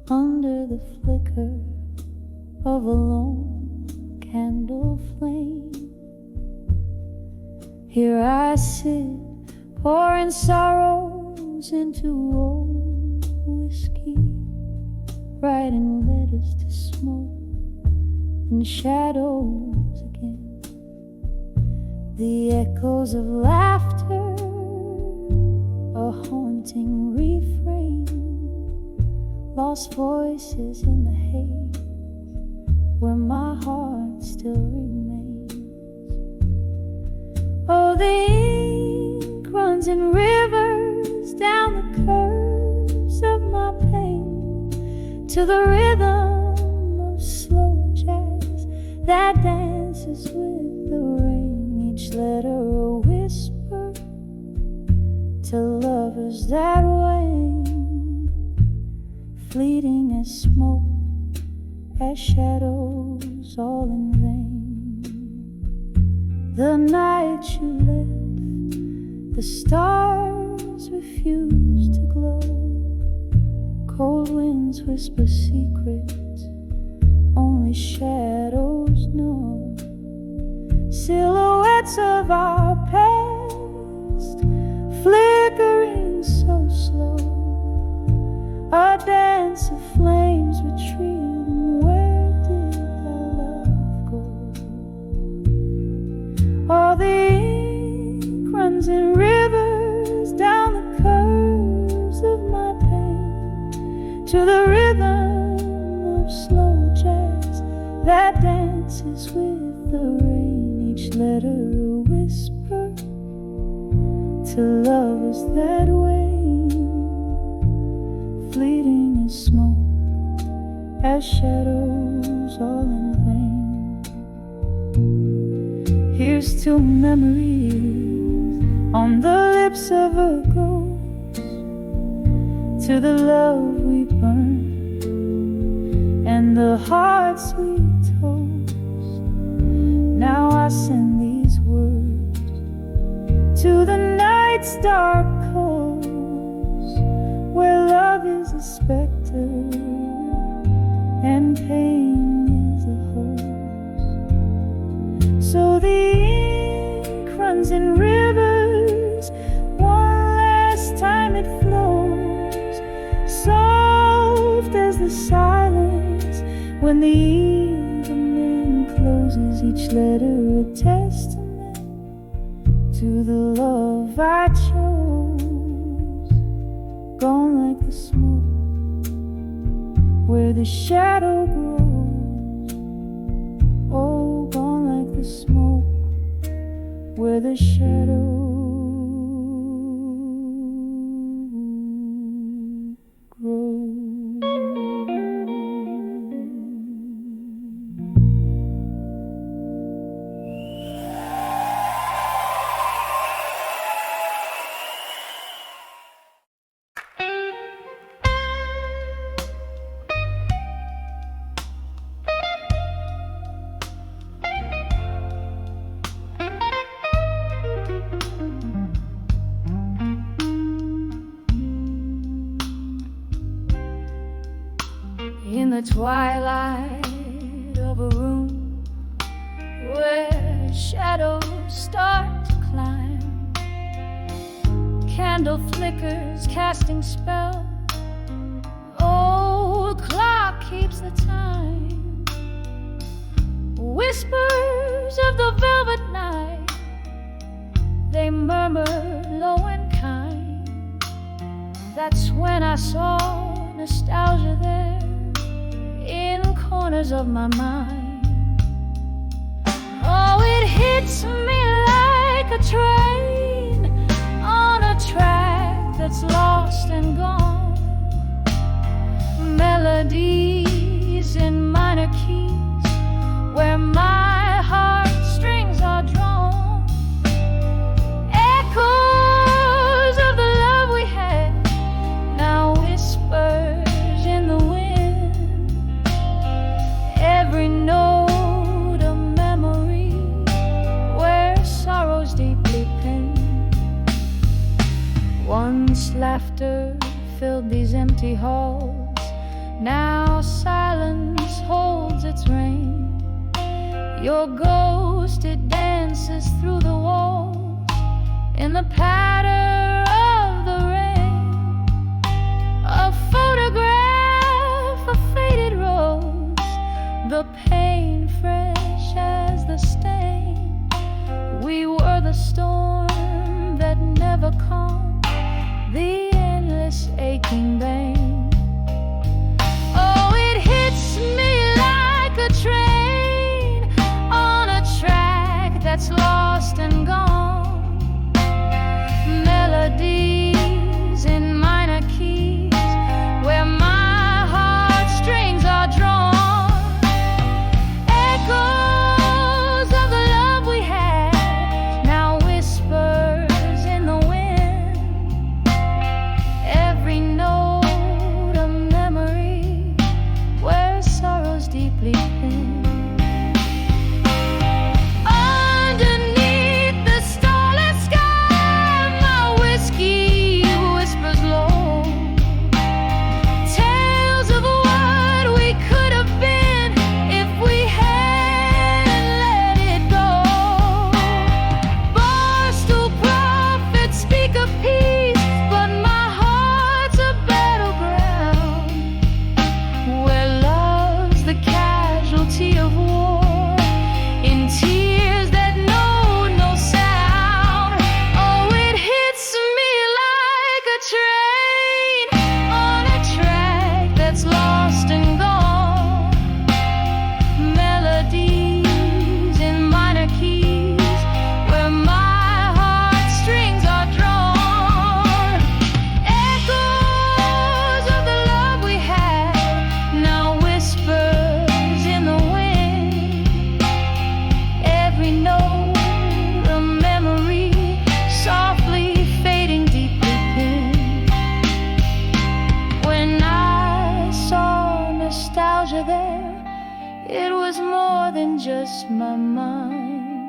under the flicker of a lone candle flame, here I sit, pouring sorrows into old whiskey, writing letters to smoke and shadows again. The echoes of laughter, a haunting refrain, lost voices in the haze where my heart still remains. Oh, the ink runs in rivers down the curves of my pain, to the rhythm of slow jazz that dances with the rain. Each letter a whisper to lovers that wane, fleeting as smoke, as shadows, all in vain. The night you left, the stars refused to glow. Cold winds whisper secrets only shadows know. Silhouettes of our past, flickering so slow, a dance of flames retreating. Where did our love go? All the ink runs in rivers down the curves of my pain, to the rhythm of slow jazz that dances with the rain. Each letter a whisper to lovers that wane, fleeting as smoke, as shadows, all in vain. Here's to memories on the lips of a ghost, to the love we burned and the hearts we toast. Now I send these words to the night's dark coast, where love is a specter and pain is a host. So the ink runs in rivers, one last time it flows, soft as the silence when the evening closes. Each letter a testament to the love I chose, gone like the smoke where the shadow grows. Oh, gone like the smoke where the shadow in the twilight of a room where shadows start to climb, candle flickers casting spell, old clock keeps the time, whispers of the velvet night murmur low and kind. That's when I saw nostalgia there in corners of my mind. Oh, it hits me like a train on a track that's lost and gone. Melodies in minor keys where my heartstrings are drawn. Echoes of the love we had, now whispers in the wind. Every note a memory where sorrow's deeply pinned. Once laughter filled these empty halls, now silence holds its reign. Your ghost, it dances through the walls in the patter of the rain. A photograph, a faded rose, the pain fresh as the stain. We were the storm that never calmed, the endless aching vein. Oh, it hits me like a train on a track that's lost and gone. Melodies in minor keys where my heartstrings are drawn. Echoes of the love we had, now whispers in the wind. Every note a memory where sorrow's deeply pinned. Underneath the starlit sky, my whiskey whispers low, tales of what we could have been if we hadn't let it go. Barstool prophets speak of peace, but my heart's a battleground where love's the casualty of war, in tears that know no sound. Oh, it hits me like a train on a track that's lost and gone. Melodies in minor keys where my heartstrings are drawn. Echoes of the love we had, now whispers in the wind. Every note a memory softly fading, deeply pinned. When I saw nostalgia there, it was more than just my mind.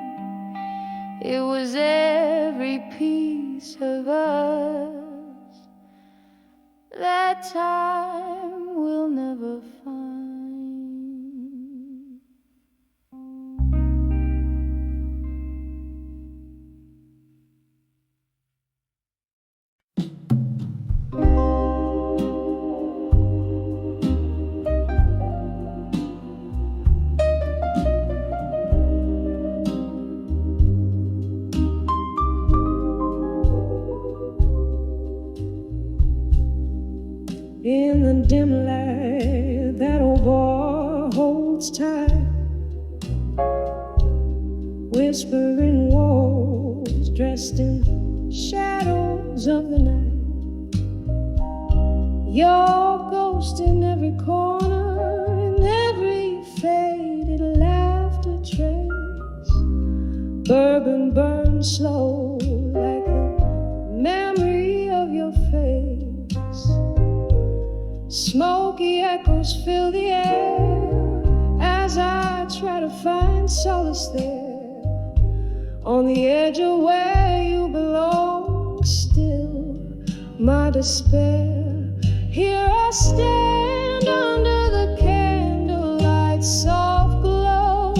It was every piece of us that time will never find. In the dim light, that old boy holds tight, whispering walls dressed in shadows of the night. Your ghost in every corner, in every faded laughter trace. Bourbon burns slow like a memory of your face. Smoky echoes fill the air as I try to find solace there, on the edge of where you belong. Still, my despair. Here I stand under the candlelight's soft glow,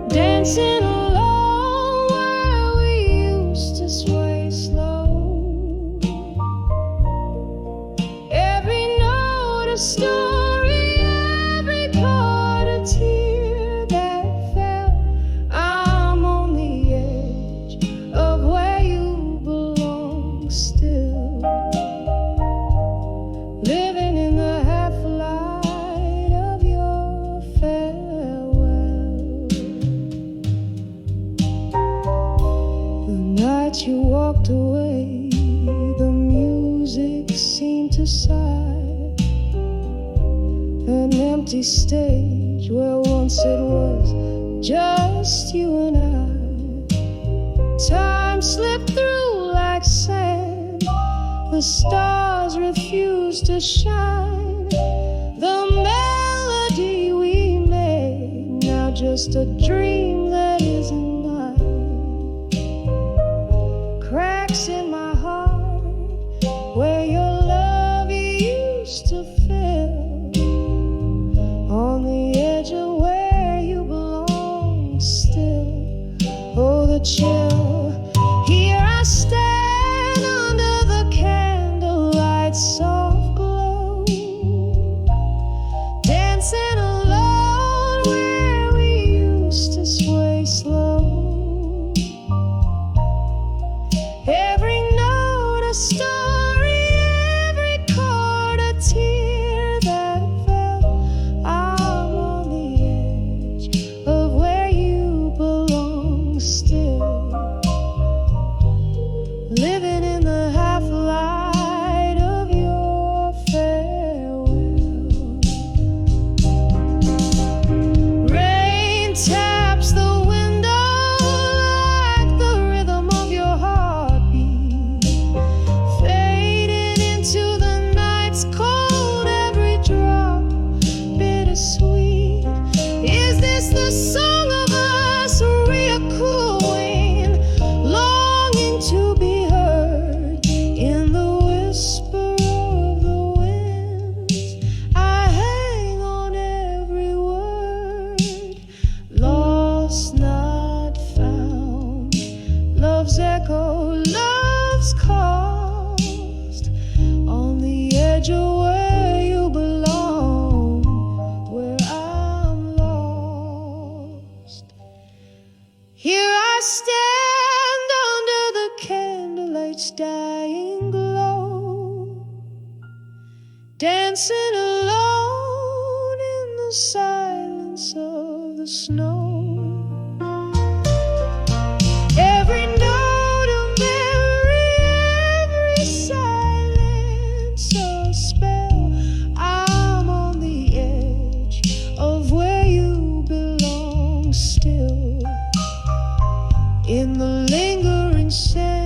dancing alone where we used to sway slow. Every note a story, every chord a tear that fell. I'm on the edge night you walked away, the music seemed to sigh. An empty stage where once it was just you and I. Time slipped through like sand, the stars refused to shine. The melody we made, now just a dream that isn't mine. Cracks in my heart where your love used to fill, on the edge of where you belong still. Oh, the chill. Here I stand under the candlelight's soft glow, dancing alone where we used to sway slow. Every note a story, every chord a tear that fell. I'm on the edge of where you belong still, living in the half-light of your farewell. Rain taps the window like the rhythm of your heartbeat, fading into the night's cold, every drop bittersweet. Is this the song of us re-echoing, longing to be heard in the whisper of the winds? I hang on every word, lost, not found. Love's echo, love's cost, on the edge of where you belong, where I'm lost. Here I stand under the candlelight's dying glow, dancing alone in the silence of the snow. Every note a memory, every silence a spell. I'm on the edge of where you belong still, in the lingering sand.